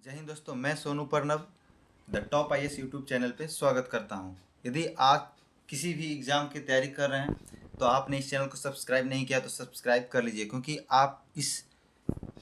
जय हिंद दोस्तों, मैं Sonu Pranav the top IAS YouTube channel पे स्वागत करता हूं। यदि आप किसी भी एग्ज़ाम की तैयारी कर रहे हैं तो आपने इस चैनल को सब्सक्राइब नहीं किया तो सब्सक्राइब कर लीजिए, क्योंकि आप इस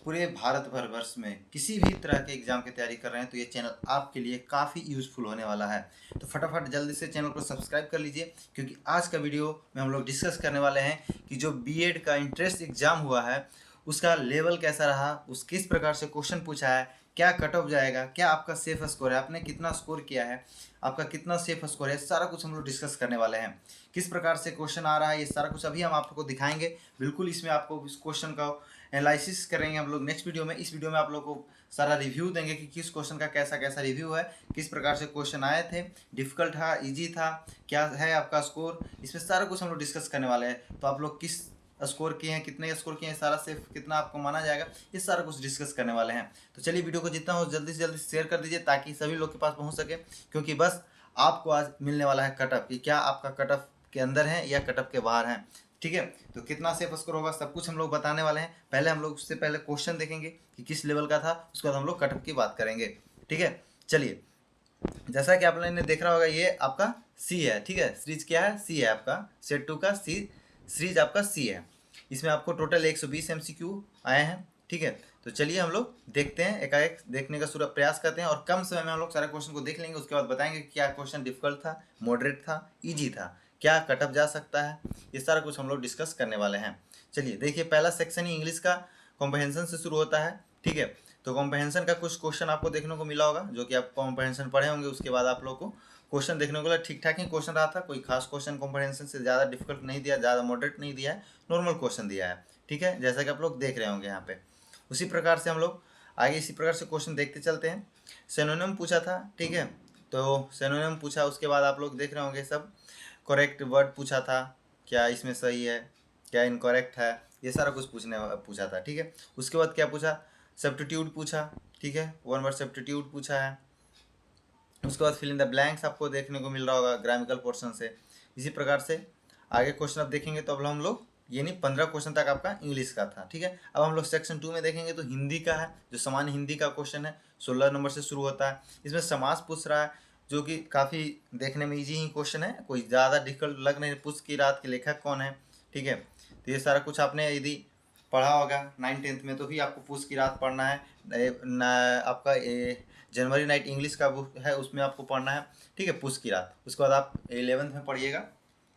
पूरे भारत वर्ष में किसी भी तरह के एग्ज़ाम की तैयारी कर रहे हैं तो ये चैनल आपके लिए काफ़ी यूज़फुल होने वाला है। तो फटाफट जल्दी से चैनल को सब्सक्राइब कर लीजिए, क्योंकि आज का वीडियो में हम लोग डिस्कस करने वाले हैं कि जो बीएड का इंट्रेंस एग्ज़ाम हुआ है उसका लेवल कैसा रहा, उस किस प्रकार से क्वेश्चन पूछा है, क्या कट ऑफ जाएगा, क्या आपका सेफ स्कोर है, आपने कितना स्कोर किया है, आपका कितना सेफ स्कोर है, सारा कुछ हम लोग डिस्कस करने वाले हैं। किस प्रकार से क्वेश्चन आ रहा है ये सारा कुछ अभी हम आपको दिखाएंगे। बिल्कुल इसमें आपको इस क्वेश्चन का एनालिसिस करेंगे हम लोग नेक्स्ट वीडियो में। इस वीडियो में आप लोग को सारा रिव्यू देंगे कि किस क्वेश्चन का कैसा कैसा रिव्यू है, किस प्रकार से क्वेश्चन आए थे, डिफिकल्ट था, इजी था, क्या है आपका स्कोर, इसमें सारा कुछ हम लोग डिस्कस करने वाले हैं। तो आप लोग किस स्कोर किए हैं, कितने स्कोर किए हैं, सारा सेफ कितना आपको माना जाएगा, ये सारा कुछ डिस्कस करने वाले हैं। तो चलिए वीडियो को जितना हो जल्दी से जल्दी शेयर कर दीजिए ताकि सभी लोग के पास पहुंच सके, क्योंकि बस आपको आज मिलने वाला है कट ऑफ कि क्या आपका कट ऑफ के अंदर है या कट ऑफ के बाहर है। ठीक है, तो कितना सेफ स्कोर होगा सब कुछ हम लोग बताने वाले हैं। पहले हम लोग उससे पहले क्वेश्चन देखेंगे कि किस लेवल का था, उसके बाद हम लोग कट ऑफ की बात करेंगे। ठीक है, चलिए जैसा कि आप लोगों ने देख रहा होगा ये आपका सी है। ठीक है, सीरीज क्या है, सी है आपका सेट 2 का सी सीरीज आपका सी है। इसमें आपको टोटल 120 एमसीक्यू आए हैं। ठीक है, तो चलिए हम लोग देखते हैं, एकाएक देखने का पूरा प्रयास करते हैं और कम समय में हम लोग सारे क्वेश्चन को देख लेंगे। उसके बाद बताएंगे कि क्या क्वेश्चन डिफिकल्ट था, मॉडरेट था, ईजी था, क्या कटअप जा सकता है, ये सारा कुछ हम लोग डिस्कस करने वाले हैं। चलिए देखिए, पहला सेक्शन ही इंग्लिश का कॉम्प्रहेंशन से शुरू होता है। ठीक है, तो कॉम्प्रहेंशन का कुछ क्वेश्चन आपको देखने को मिला होगा, जो कि आप कॉम्प्रहेंशन पढ़े होंगे। उसके बाद आप लोग को क्वेश्चन देखने को मिला, ठीक ठाक ही क्वेश्चन रहा था, कोई खास क्वेश्चन कॉम्प्रहेंशन से ज़्यादा डिफिकल्ट नहीं दिया, ज़्यादा मॉडरेट नहीं दिया है, नॉर्मल क्वेश्चन दिया है। ठीक है, जैसा कि आप लोग देख रहे होंगे यहाँ पे। उसी प्रकार से हम लोग आगे इसी प्रकार से क्वेश्चन देखते चलते हैं। सिनोनिम पूछा था। ठीक है, तो सिनोनिम पूछा, उसके बाद आप लोग देख रहे होंगे सब करेक्ट वर्ड पूछा था, क्या इसमें सही है, क्या इनकरेक्ट है, ये सारा कुछ पूछा था। ठीक है, उसके बाद क्या पूछा, सब्स्टिट्यूट पूछा। ठीक है, वन वर्ड सब्स्टिट्यूट पूछा है। उसके बाद फिल इन द ब्लैंक्स आपको देखने को मिल रहा होगा ग्रामेटिकल पोर्शन से। इसी प्रकार से आगे क्वेश्चन अब देखेंगे तो अब हम लोग ये नहीं 15 क्वेश्चन तक आपका इंग्लिश का था। ठीक है, अब हम लोग सेक्शन 2 में देखेंगे तो हिंदी का है, जो सामान्य हिंदी का क्वेश्चन है, 16 नंबर से शुरू होता है। इसमें समास पूछ रहा है, जो कि काफ़ी देखने में ईजी ही क्वेश्चन है, कोई ज़्यादा डिफिकल्ट लग नहीं। पुष्प की रात के लेखक कौन है। ठीक है, तो ये सारा कुछ आपने यदि पढ़ा होगा 9th-10th में तो भी आपको पुष्प की रात पढ़ना है। आपका जनवरी नाइट इंग्लिश का बुक है, उसमें आपको पढ़ना है। ठीक है, पुष्प की रात। उसके बाद आप 11th में पढ़िएगा,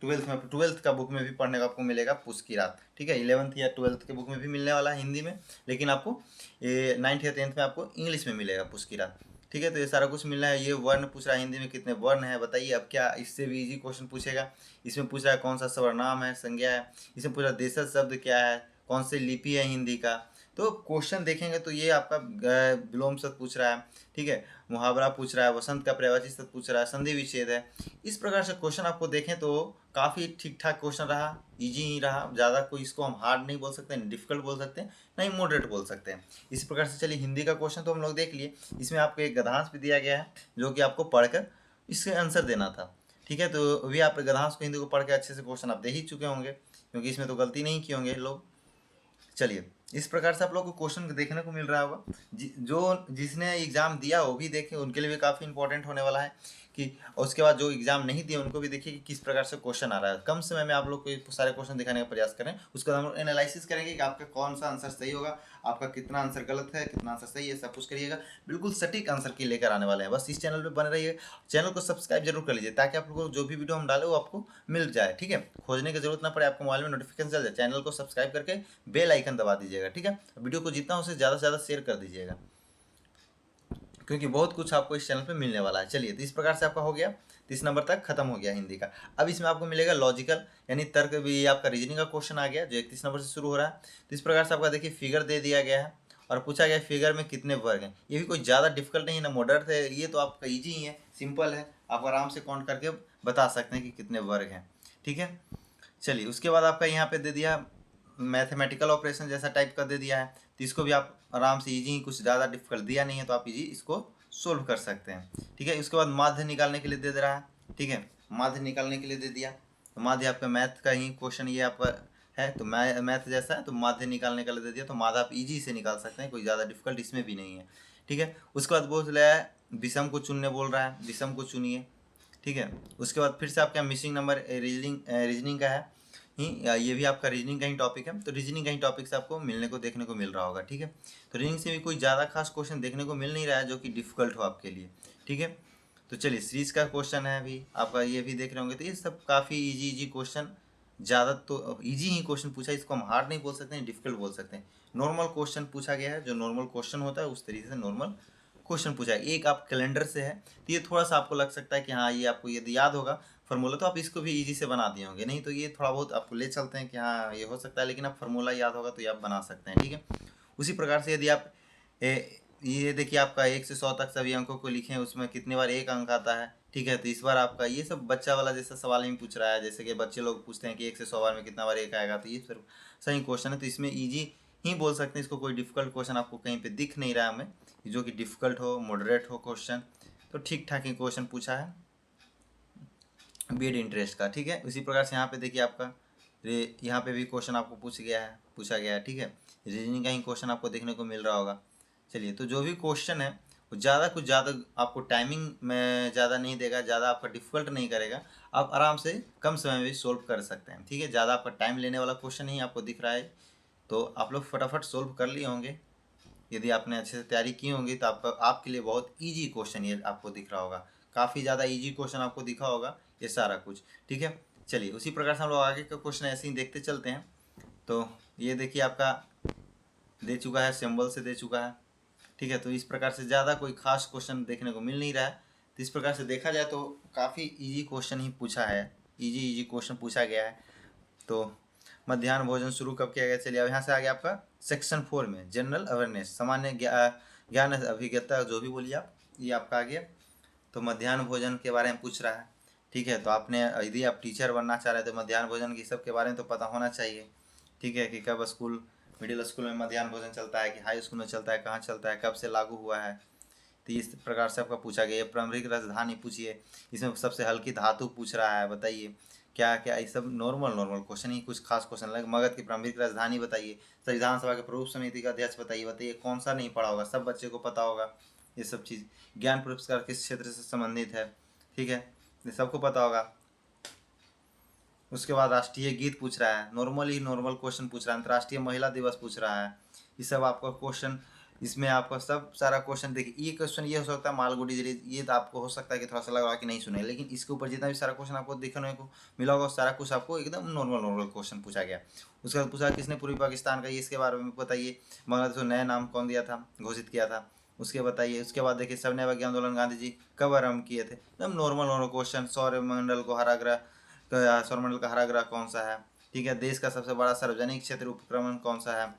12th का बुक में भी पढ़ने का आपको मिलेगा पुष्प की रात। ठीक है, 11th या 12th के बुक में भी मिलने वाला है हिंदी में, लेकिन आपको ये 9th या 10th में आपको इंग्लिश में मिलेगा पुष्प की रात। ठीक है, तो ये सारा कुछ मिलना है। ये वर्ण पूछ रहा है हिंदी में कितने वर्ण है बताइए। अब क्या इससे भी इजी क्वेश्चन पूछेगा। इसमें पूछ रहा है कौन सा सर्वनाम है, संज्ञा है। इसमें पूछ रहा है देशज शब्द क्या है, कौन सी लिपि है हिंदी का। तो क्वेश्चन देखेंगे तो ये आपका विलोम शब्द पूछ रहा है। ठीक है, मुहावरा पूछ रहा है, वसंत का पर्यायवाची शब्द पूछ रहा है, संधि विच्छेद है। इस प्रकार से क्वेश्चन आपको देखें तो काफ़ी ठीक ठाक क्वेश्चन रहा, इजी ही रहा। ज़्यादा कोई इसको हम हार्ड नहीं बोल सकते, डिफिकल्ट बोल सकते हैं, नहीं मॉडरेट बोल सकते हैं। इस प्रकार से चलिए हिंदी का क्वेश्चन तो हम लोग देख लिए। इसमें आपको एक गद्यांश भी दिया गया है, जो कि आपको पढ़कर इसके आंसर देना था। ठीक है, तो अभी आप गद्यांश को हिंदी को पढ़ के अच्छे से क्वेश्चन आप दे ही चुके होंगे, क्योंकि इसमें तो गलती नहीं की होंगे लोग। चलिए इस प्रकार से आप लोग को क्वेश्चन देखने को मिल रहा होगा। जो जिसने एग्ज़ाम दिया वो भी देखे, उनके लिए भी काफ़ी इंपॉर्टेंट होने वाला है कि। और उसके बाद जो एग्ज़ाम नहीं दिए उनको भी देखिए कि किस प्रकार से क्वेश्चन आ रहा है। कम समय में आप लोग को सारे क्वेश्चन दिखाने का प्रयास करें। उसके बाद हम लोग एनालिसिस करेंगे कि आपका कौन सा आंसर सही होगा, आपका कितना आंसर गलत है, कितना आंसर सही है, सब कुछ करिएगा। बिल्कुल सटीक आंसर की लेकर आने वाले हैं। बस इस चैनल पर बने रहिए, चैनल को सब्सक्राइब जरूर कर लीजिए ताकि आप लोगों को जो भी वीडियो हम डालें वो आपको मिल जाए। ठीक है, खोजने की जरूरत ना पड़े, आपको मोबाइल में नोटिफिकेशन चल जाए। चैनल को सब्सक्राइब करके बेल आइकन दबा दीजिएगा। ठीक है, वीडियो को जितना हो सके ज़्यादा से ज़्यादा शेयर कर दीजिएगा, क्योंकि बहुत कुछ आपको इस चैनल पे मिलने वाला है। चलिए, तो इस प्रकार से आपका हो गया 30 नंबर तक खत्म हो गया हिंदी का। अब इसमें आपको मिलेगा लॉजिकल यानी तर्क भी, आपका रीजनिंग का क्वेश्चन आ गया जो 31 नंबर से शुरू हो रहा है। तो इस प्रकार से आपका देखिए फिगर दे दिया गया है और पूछा गया फिगर में कितने वर्ग हैं। ये भी कोई ज़्यादा डिफिकल्ट नहीं है ना मॉडरेट है, ये तो आपका ईजी ही है, सिंपल है। आप आराम से काउंट करके बता सकते हैं कि कितने वर्ग हैं। ठीक है, चलिए उसके बाद आपका यहाँ पे दे दिया मैथमेटिकल ऑपरेशन जैसा टाइप का दे दिया है। तो इसको भी आप आराम से इजी, कुछ ज़्यादा डिफिकल्ट दिया नहीं है तो आप इजी इसको सोल्व कर सकते हैं। ठीक है, उसके बाद माध्य निकालने के लिए दे रहा है। ठीक है, माध्य निकालने के लिए दे दिया। तो माध्य आपका मैथ का ही क्वेश्चन ये आपका है, तो मैथ जैसा है, तो माध्य निकालने के लिए दे दिया। तो माध्य आप इजी से निकाल सकते हैं, कोई ज़्यादा डिफिकल्ट इसमें भी नहीं है। ठीक है। उसके बाद बोल रहा है विषम को चुनने बोल रहा है, विषम को चुनिए, ठीक है। उसके बाद फिर से आपका मिसिंग नंबर रीजनिंग का है ही, ये भी आपका रीजनिंग का ही टॉपिक है, तो रीजनिंग का ही टॉपिक से आपको मिलने को देखने को मिल रहा होगा, ठीक है। तो रीजनिंग से भी कोई ज़्यादा खास क्वेश्चन देखने को मिल नहीं रहा है जो कि डिफिकल्ट हो आपके लिए, ठीक है। तो चलिए सीरीज का क्वेश्चन है अभी आपका, ये भी देख रहे होंगे, तो ये सब काफ़ी इजी क्वेश्चन, ज़्यादा तो इजी ही क्वेश्चन पूछा है, इसको हम हार्ड नहीं बोल सकते हैं, डिफिकल्ट बोल सकते हैं। नॉर्मल क्वेश्चन पूछा गया है, जो नॉर्मल क्वेश्चन होता है उस तरीके से नॉर्मल क्वेश्चन पूछा है। एक आप कैलेंडर से है, तो ये थोड़ा सा आपको लग सकता है कि हाँ ये आपको यदि याद होगा फार्मूला तो आप इसको भी इजी से बना दिए होंगे, नहीं तो ये थोड़ा बहुत आपको ले चलते हैं कि हाँ ये हो सकता है, लेकिन आप फार्मूला याद होगा तो ये आप बना सकते हैं, ठीक है। उसी प्रकार से यदि आप ये देखिए आपका 1 से 100 तक सभी अंकों को लिखें, उसमें कितनी बार एक अंक आता है, ठीक है। तो इस बार आपका ये सब बच्चा वाला जैसा सवाल ही पूछ रहा है, जैसे कि बच्चे लोग पूछते हैं कि 1 से 100 बार में कितना बार एक आएगा, तो ये फिर सही क्वेश्चन है, तो इसमें ईजी ही बोल सकते हैं इसको, कोई डिफिकल्ट क्वेश्चन आपको कहीं पे दिख नहीं रहा है हमें, जो कि डिफिकल्ट हो मॉडरेट हो क्वेश्चन, तो ठीक ठाक ही क्वेश्चन पूछा है बीएड इंटरेस्ट का, ठीक है। उसी प्रकार से यहाँ पे देखिए आपका यहाँ पे भी क्वेश्चन आपको पूछा गया है, ठीक है। रीजनिंग का ही क्वेश्चन आपको देखने को मिल रहा होगा। चलिए, तो जो भी क्वेश्चन है वो कुछ ज़्यादा आपको टाइमिंग में ज़्यादा नहीं देगा, ज़्यादा आपका डिफिकल्ट नहीं करेगा, आप आराम से कम समय में भी सोल्व कर सकते हैं, ठीक है। ज़्यादा आपका टाइम लेने वाला क्वेश्चन ही आपको दिख रहा है, तो आप लोग फटाफट सोल्व कर लिए होंगे। यदि आपने अच्छे से तैयारी की होंगी तो आपके लिए बहुत ईजी क्वेश्चन ये आपको दिख रहा होगा, काफ़ी ज़्यादा ईजी क्वेश्चन आपको दिखा होगा ये सारा कुछ, ठीक है। चलिए, उसी प्रकार से हम लोग आगे का क्वेश्चन ऐसे ही देखते चलते हैं। तो ये देखिए आपका दे चुका है, सिंबल से दे चुका है, ठीक है। तो इस प्रकार से ज़्यादा कोई खास क्वेश्चन देखने को मिल नहीं रहा है, तो इस प्रकार से देखा जाए तो काफ़ी इजी क्वेश्चन ही पूछा है, इजी क्वेश्चन पूछा गया है। तो मध्याह्न भोजन शुरू कब किया गया, चलिए अब यहाँ से आ गया आपका सेक्शन 4 में जनरल अवेयरनेस, सामान्य ज्ञान अभिज्ञता, जो भी बोलिए आप, ये आपका आ गया। तो मध्याह्न भोजन के बारे में पूछ रहा है, ठीक है। तो आपने यदि आप टीचर बनना चाह रहे हैं तो मध्याह्न भोजन की सब के बारे में तो पता होना चाहिए, ठीक है, कि कब स्कूल मिडिल स्कूल में मध्याह्न भोजन चलता है, कि हाई स्कूल में चलता है, कहाँ चलता है, कब से लागू हुआ है। तो इस प्रकार से आपका पूछा गया। प्रारंभिक राजधानी पूछिए, इसमें सबसे हल्की धातु पूछ रहा है, बताइए क्या क्या, ये सब नॉर्मल क्वेश्चन ही, कुछ खास क्वेश्चन लगे। मगध की प्रारंभिक राजधानी बताइए, संविधान सभा के प्रमुख समिति का अध्यक्ष बताइए कौन सा नहीं पढ़ा होगा, सब बच्चे को पता होगा ये सब चीज़। ज्ञान पुरस्कार किस क्षेत्र से संबंधित है, ठीक है, ये सबको पता होगा। उसके बाद राष्ट्रीय गीत पूछ रहा है, नॉर्मल क्वेश्चन पूछ रहा है। अंतर्राष्ट्रीय महिला दिवस पूछ रहा है, ये सब आपका क्वेश्चन, इसमें आपका सब सारा क्वेश्चन देखिए। ये क्वेश्चन ये हो सकता है मालगुडी जिले, ये तो आपको हो सकता है कि थोड़ा सा लग रहा है कि नहीं सुने, लेकिन इसके ऊपर जितना भी सारा क्वेश्चन आपको देखने को मिला होगा सारा कुछ आपको एकदम नॉर्मल क्वेश्चन पूछा गया। उसके बाद पूछा किसने पूर्वी पाकिस्तान का, ये इसके बारे में बताइए। बांग्लादेश को नया नाम कौन दिया था, घोषित किया था, उसके बताइए। उसके बाद देखिए सविनय अवज्ञा आंदोलन गांधी जी कब आरम्भ किए थे, एकदम नॉर्मल क्वेश्चन। सौरमंडल को हरा ग्रह, सौरमंडल का हरा ग्रह कौन सा है, ठीक है। देश का सबसे बड़ा सार्वजनिक क्षेत्र उपक्रमण कौन सा है।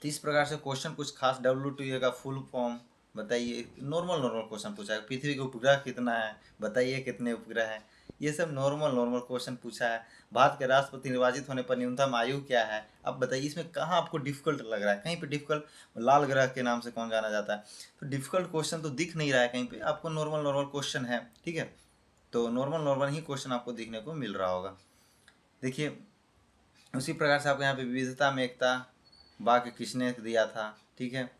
तो इस प्रकार से क्वेश्चन कुछ खास, WTA का फुल फॉर्म बताइए, नॉर्मल क्वेश्चन पूछा है। पृथ्वी का उपग्रह कितना है, बताइए कितने उपग्रह हैं, ये सब नॉर्मल क्वेश्चन पूछा है। भारत के राष्ट्रपति निर्वाचित होने पर न्यूनतम आयु क्या है, अब बताइए। इसमें कहाँ आपको डिफिकल्ट लग रहा है, कहीं पे डिफिकल्ट, लाल ग्रह के नाम से कौन जाना जाता है, तो डिफिकल्ट क्वेश्चन तो दिख नहीं रहा है कहीं पे आपको, नॉर्मल क्वेश्चन है, ठीक है। तो नॉर्मल ही क्वेश्चन आपको देखने को मिल रहा होगा। देखिए उसी प्रकार से आपको यहाँ पे विविधता में एकता वाक्य किसने दिया था, ठीक है।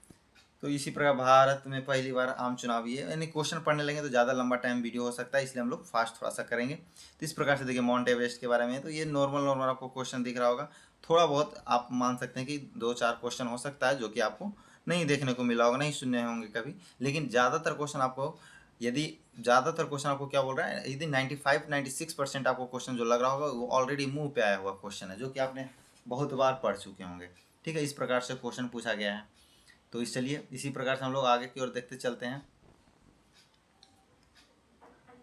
तो इसी प्रकार भारत में पहली बार आम चुनाव, ये यानी क्वेश्चन पढ़ने लगे तो ज़्यादा लंबा टाइम वीडियो हो सकता है, इसलिए हम लोग फास्ट थोड़ा सा करेंगे। तो इस प्रकार से देखिए माउंट एवरेस्ट के बारे में, तो ये नॉर्मल आपको क्वेश्चन दिख रहा होगा। थोड़ा बहुत आप मान सकते हैं कि 2-4 क्वेश्चन हो सकता है जो कि आपको नहीं देखने को मिला होगा, नहीं सुने होंगे कभी, लेकिन ज़्यादातर क्वेश्चन आपको, यदि ज़्यादातर क्वेश्चन आपको क्या बोल रहा है, यदि 95-96% आपको क्वेश्चन जो लग रहा होगा वो ऑलरेडी मुंह पे आया हुआ क्वेश्चन है, जो कि आपने बहुत बार पढ़ चुके होंगे, ठीक है। इस प्रकार से क्वेश्चन पूछा गया है। तो चलिए इसी प्रकार से हम लोग आगे की ओर देखते चलते हैं।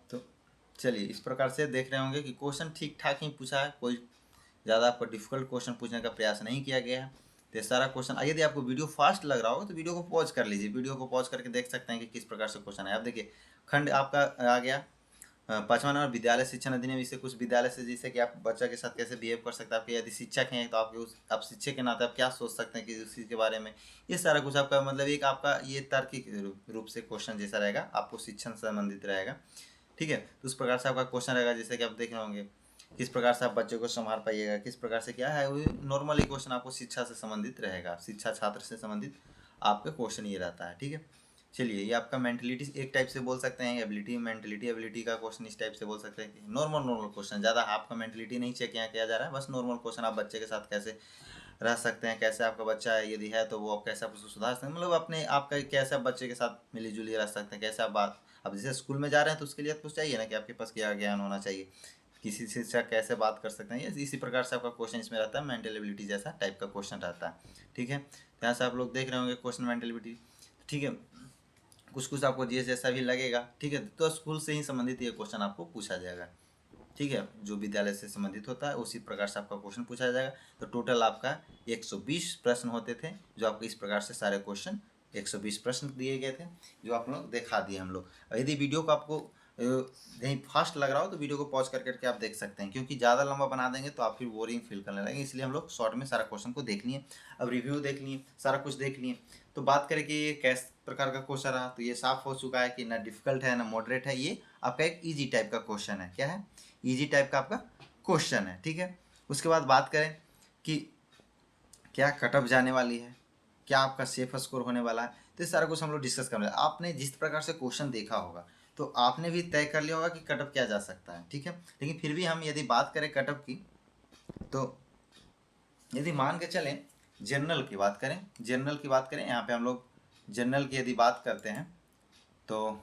तो चलिए इस प्रकार से देख रहे होंगे कि क्वेश्चन ठीक ठाक ही पूछा है, कोई ज़्यादा आपको डिफिकल्ट क्वेश्चन पूछने का प्रयास नहीं किया गया है। तो सारा क्वेश्चन, यदि आपको वीडियो फास्ट लग रहा होगा तो वीडियो को पॉज कर लीजिए, वीडियो को पॉज करके देख सकते हैं कि किस प्रकार से क्वेश्चन है। आप देखिए खंड आपका आ गया 5वां नंबर विद्यालय शिक्षण अधिनियम, इससे कुछ विद्यालय से जैसे कि आप बच्चा के साथ कैसे बिहेव कर सकते हैं, आपके यदि शिक्षक हैं तो आप शिक्षक के नाते आप क्या सोच सकते हैं कि उस चीज़ के बारे में, ये सारा कुछ आपका मतलब एक आपका ये तार्किक रूप से क्वेश्चन जैसा रहेगा, आपको शिक्षण से संबंधित रहेगा, ठीक है। तो उस प्रकार से आपका क्वेश्चन रहेगा, जैसे कि आप देख रहे होंगे किस प्रकार से आप बच्चे को संभाल पाइएगा, किस प्रकार से क्या है, वो नॉर्मली क्वेश्चन आपको शिक्षा से संबंधित रहेगा, शिक्षा छात्र से संबंधित आपका क्वेश्चन ये रहता है। ठीक है, चलिए ये आपका मेंटलिटी एक टाइप से बोल सकते हैं, एबिलिटी एबिलिटी का क्वेश्चन इस टाइप से बोल सकते हैं कि नॉर्मल क्वेश्चन, ज़्यादा आपका मेंटलिटी नहीं चेक यहाँ किया जा रहा है, बस नॉर्मल क्वेश्चन आप बच्चे के साथ कैसे रह सकते हैं, कैसे आपका बच्चा यदि है तो वो आप कैसे आप उसको सुधार सकते हैं, मतलब अपने आपका कैसे आप बच्चे के साथ मिली जुली रह सकते हैं, कैसे आप बात, अब जैसे स्कूल में जा रहे हैं तो उसके लिए कुछ चाहिए ना कि आपके पास क्या ज्ञान होना चाहिए, किसी से कैसे बात कर सकते हैं, ये इसी प्रकार से आपका क्वेश्चन इसमें रहता है, मेंटल एबिलिटी जैसा टाइप का क्वेश्चन रहता है। ठीक है, तो यहाँ से आप लोग देख रहे होंगे क्वेश्चन मेंटल एबिलिटी। ठीक है, कुछ कुछ आपको जीएस जैसा भी लगेगा। ठीक है, तो स्कूल से ही संबंधित ये क्वेश्चन आपको पूछा जाएगा। ठीक है, जो विद्यालय से संबंधित होता है उसी प्रकार से आपका क्वेश्चन पूछा जाएगा। तो टोटल आपका 120 प्रश्न होते थे, जो आपको इस प्रकार से सारे क्वेश्चन 120 प्रश्न दिए गए थे, जो आप लोग दिखा दिए हम लोग। यदि वीडियो को आपको कहीं फास्ट लग रहा हो तो वीडियो को पॉज करके आप देख सकते हैं, क्योंकि ज़्यादा लंबा बना देंगे तो आप फिर बोरिंग फील करने लगेंगे, इसलिए हम लोग शॉर्ट में सारा क्वेश्चन को देख लिए, अब रिव्यू देख लिए, सारा कुछ देख लिए। तो बात करें कि ये किस प्रकार का क्वेश्चन रहा, तो ये साफ हो चुका है कि ना डिफिकल्ट है ना मॉडरेट है, ये आपका एक ईजी टाइप का क्वेश्चन है। क्या है? ईजी टाइप का आपका क्वेश्चन है। ठीक है, उसके बाद बात करें कि क्या कटअप जाने वाली है, क्या आपका सेफ स्कोर होने वाला है, तो ये सारा कुछ हम लोग डिस्कस कर रहे हैं। आपने जिस प्रकार से क्वेश्चन देखा होगा तो आपने भी तय कर लिया होगा कि कटअप क्या जा सकता है। ठीक है, लेकिन फिर भी हम यदि बात करें कटअप की, तो यदि मान के चलें जनरल की बात करें, जनरल की बात करें, यहाँ पे हम लोग जनरल की यदि बात करते हैं तो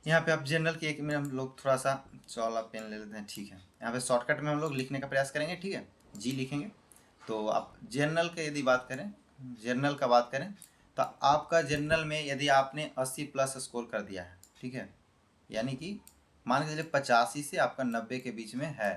यहाँ पे आप जनरल की एक में हम लोग थोड़ा सा चौला पेन ले लेते हैं। ठीक है, यहाँ पे शॉर्टकट में हम लोग लिखने का प्रयास करेंगे। ठीक है, जी लिखेंगे। तो आप जनरल के यदि बात करें, जनरल का बात करें तो आपका जनरल में यदि आपने 80 प्लस स्कोर कर दिया है, ठीक है, यानी कि मान के चलिए 85 से आपका 90 के बीच में है,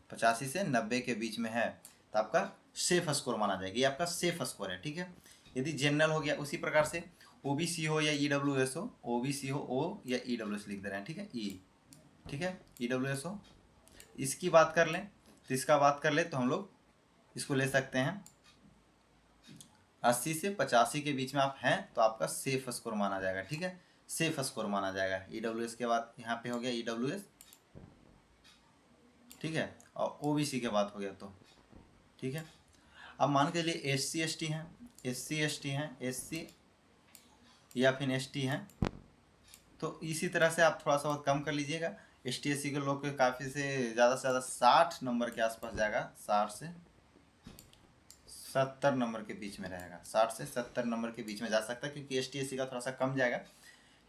85 से 90 के बीच में है, तो आपका सेफ स्कोर माना जाएगा, ये आपका सेफ स्कोर है। ठीक है, यदि जनरल हो गया, उसी प्रकार से ओबीसी हो या ईडब्ल्यूएस हो, ओबीसी हो ओ या ईडब्ल्यूएस लिख दे रहे हैं। ठीक है, ई, ठीक है, ईडब्ल्यूएस हो, इसकी बात कर लें तो इसका बात कर ले तो हम लोग इसको ले सकते हैं 80 से 85 के बीच में आप हैं तो आपका सेफ स्कोर माना जाएगा। ठीक है, सेफ स्कोर माना जाएगा। ईडब्ल्यूएस के बाद यहाँ पे हो गया ईडब्ल्यूएस, ठीक है, और ओबीसी के बाद हो गया तो ठीक है। अब मान के लिए एससी एसटी हैं, एससी एसटी हैं, एससी या फिर एसटी हैं, तो इसी तरह से आप थोड़ा सा और कम कर लीजिएगा। एस टी एस सी के लोग के काफ़ी से ज़्यादा 60 नंबर के आसपास जाएगा, 60 से 70 नंबर के बीच में रहेगा, 60 से 70 नंबर के बीच में जा सकता है, क्योंकि एस टी एस सी का थोड़ा सा कम जाएगा।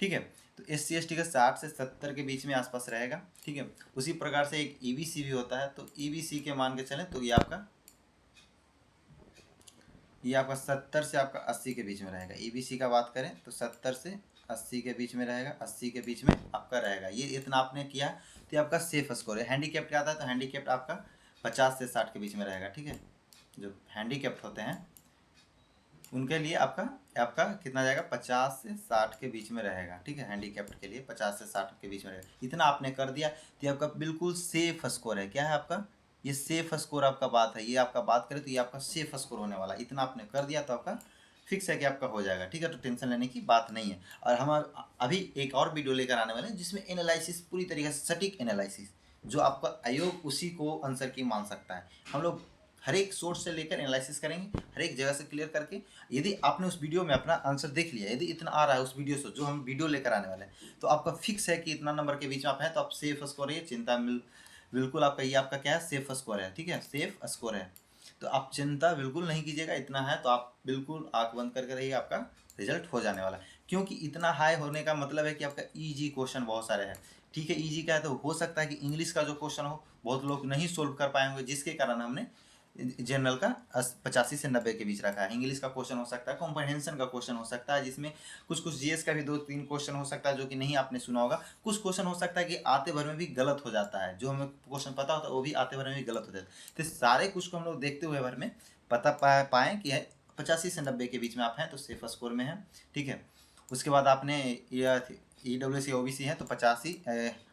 ठीक है, तो एस सी एस टी का 60 से 70 के बीच में आसपास रहेगा। ठीक है, उसी प्रकार से एक ई बी सी भी होता है, तो ई बी सी के मान के चलें तो ये आपका 70 से आपका 80 के बीच में रहेगा। ई बी सी का बात करें तो 70 से 80 के बीच में रहेगा, 80 के बीच में आपका रहेगा। ये इतना आपने किया तो ये आपका सेफ स्कोर है। हैंडीकैप्ट क्या आता है, तो हैंडीकैप्ट आपका 50 से 60 के बीच में रहेगा। ठीक है, जो हैंडीकैप्ट होते हैं उनके लिए आपका आपका कितना जाएगा, 50 से 60 के बीच में रहेगा। ठीक है, हैंडीकैप्ट के लिए 50 से 60 के बीच में रहेगा। इतना आपने कर दिया तो ये आपका बिल्कुल सेफ स्कोर है। क्या है आपका, ये सेफ स्कोर आपका बात है, ये आपका बात करें तो ये आपका सेफ स्कोर होने वाला है। इतना आपने कर दिया तो आपका फिक्स है कि आपका हो जाएगा। ठीक है, तो टेंशन लेने की बात नहीं है। और हम अभी एक और वीडियो लेकर आने वाले हैं जिसमें एनालिसिस पूरी तरीके से सटीक एनालिसिस, जो आपका आयोग उसी को आंसर की मान सकता है। हम लोग हर एक सोर्स से लेकर एनालिसिस करेंगे, हर एक जगह से क्लियर करके। यदि आपने उस वीडियो में अपना आंसर देख लिया, यदि इतना आ रहा है उस वीडियो से जो हम वीडियो लेकर आने वाले हैं, तो आपका फिक्स है कि इतना नंबर के बीच में आप हैं तो आप सेफ स्कोर है, चिंता बिल्कुल आपका ये आपका क्या है, सेफ स्कोर है। ठीक है, सेफ स्कोर है, तो आप चिंता बिल्कुल नहीं कीजिएगा। इतना है तो आप बिल्कुल आंख बंद करके रहिए, आपका रिजल्ट हो जाने वाला है। क्योंकि इतना हाई होने का मतलब है कि आपका ईजी क्वेश्चन बहुत सारे हैं। ठीक है, ईजी का है तो हो सकता है कि इंग्लिश का जो क्वेश्चन हो बहुत लोग नहीं सोल्व कर पाए होंगे, जिसके कारण हमने जनरल का 85 से 90 के बीच रखा है। इंग्लिश का क्वेश्चन हो सकता है, कॉम्प्रहेंशन का क्वेश्चन हो सकता है, जिसमें कुछ जीएस का भी 2-3 क्वेश्चन हो सकता है जो कि नहीं आपने सुना होगा। कुछ क्वेश्चन हो सकता है कि आते भर में भी गलत हो जाता है, जो हमें क्वेश्चन पता होता है वो भी आते भर में भी गलत हो जाता है। तो सारे कुछ को हम लोग देखते हुए भर में पता पाएँ कि 85 से 90 के बीच में आप हैं तो सेफ स्कोर में हैं। ठीक है, उसके बाद आपने E W C O B C है तो 85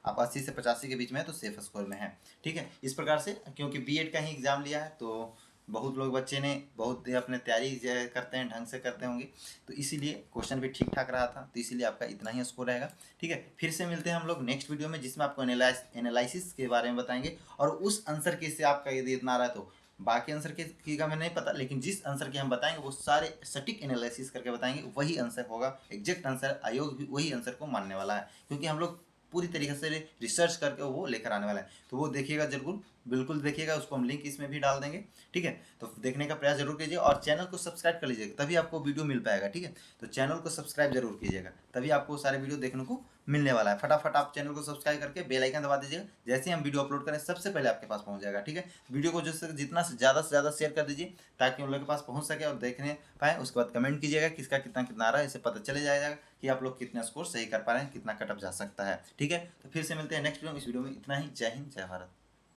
आप 80 से 85 के बीच में है तो सेफ स्कोर में है। ठीक है, इस प्रकार से क्योंकि बीएड का ही एग्ज़ाम लिया है तो बहुत लोग बच्चे ने बहुत अपने तैयारी करते हैं, ढंग से करते होंगे, तो इसीलिए क्वेश्चन भी ठीक ठाक रहा था, तो इसीलिए आपका इतना ही स्कोर रहेगा। ठीक है, फिर से मिलते हैं हम लोग नेक्स्ट वीडियो में, जिसमें आपको एनालिसिस के बारे में बताएंगे और उस आंसर के से आपका यदि इतना आ रहा है तो बाकी आंसर की का मैं नहीं पता, लेकिन जिस आंसर के हम बताएंगे वो सारे सटीक एनालिसिस करके बताएंगे, वही आंसर होगा, एग्जैक्ट आंसर। आयोग भी वही आंसर को मानने वाला है, क्योंकि हम लोग पूरी तरीके से रिसर्च करके वो लेकर आने वाला है। तो वो देखिएगा जरूर, बिल्कुल देखिएगा, उसको हम लिंक इसमें भी डाल देंगे। ठीक है, तो देखने का प्रयास जरूर कीजिए और चैनल को सब्सक्राइब कर लीजिएगा, तभी आपको वीडियो मिल पाएगा। ठीक है, तो चैनल को सब्सक्राइब जरूर कीजिएगा, तभी आपको सारे वीडियो देखने को मिलने वाला है। फटाफट आप चैनल को सब्सक्राइब करके बेल आइकन दबा दीजिएगा, जैसे ही हम वीडियो अपलोड करें सबसे पहले आपके पास पहुंच जाएगा। ठीक है, वीडियो को जितना से ज़्यादा शेयर कर दीजिए, ताकि उन लोगों के पास पहुंच सके और देखने पाए। उसके बाद कमेंट कीजिएगा किसका कितना कितना आ रहा है, इससे पता चले जाएगा कि आप लोग कितना स्कोर सही कर पा रहे हैं, कितना कटअप जा सकता है। ठीक है, तो फिर से मिलते हैं नेक्स्ट वीडियो में। इस वीडियो में इतना ही। जय हिंद, जय भारत।